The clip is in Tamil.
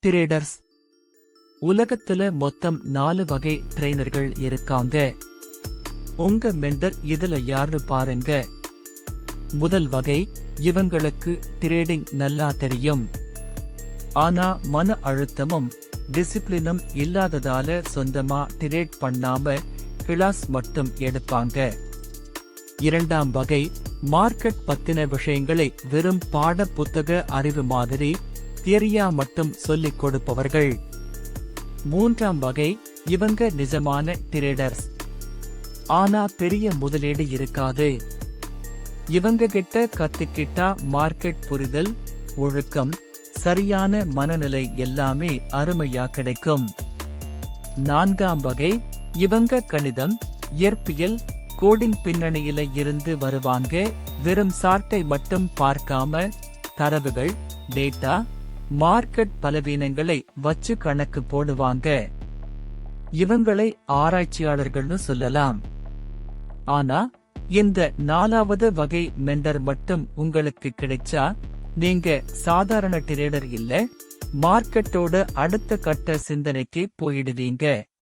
ட்ரேடர்ஸ். உலகத்துல மொத்தம் 4 வகை ட்ரெய்னர்கள் இருக்காங்க. உங்க மெண்டர் இதுல யாரு பாருங்க. முதல் வகை, இவங்களுக்கு ட்ரேடிங் நல்லா தெரியும். ஆனா மன அழுத்தமும் டிசிப்ளினும் இல்லாததால சொந்தமா ட்ரேட் பண்ணாம கிளாஸ் மட்டும் எடுப்பாங்க. இரண்டாம் வகை, மார்க்கெட் பத்தின விஷயங்களை வெறும் பாட புத்தக அறிவு மாதிரி தியரியா மட்டும் சொல்லிக் கொடுப்பவர்கள். மூன்றாம் வகை, இவங்க நிஜமான ட்ரேடர்ஸ். ஆனா பெரிய முதலீடு இருக்காது. இவங்க கிட்ட கத்துக்கிட்டா மார்க்கெட் புரிதல், ஒழுக்கம், சரியான மனநிலை எல்லாமே அருமையா கிடைக்கும். நான்காம் வகை, இவங்க கணிதம், இயற்பியல், கோடிங் பின்னணியில இருந்து வருவாங்க. வெறும் சார்ட்டை மட்டும் பார்க்காம தரவுகள், டேட்டா, மார்க்கெட் பலவீனங்களை வச்சு கணக்கு போடுவாங்க. இவங்களை ஆராய்ச்சியாளர்கள்னு சொல்லலாம். ஆனா இந்த 4வது வகை மெண்டர் மட்டும் உங்களுக்கு கிடைச்சா நீங்க சாதாரண ட்ரேடர் இல்ல, மார்க்கெட்டோட அடுத்த கட்ட சிந்தனைக்கு போயிடுவீங்க.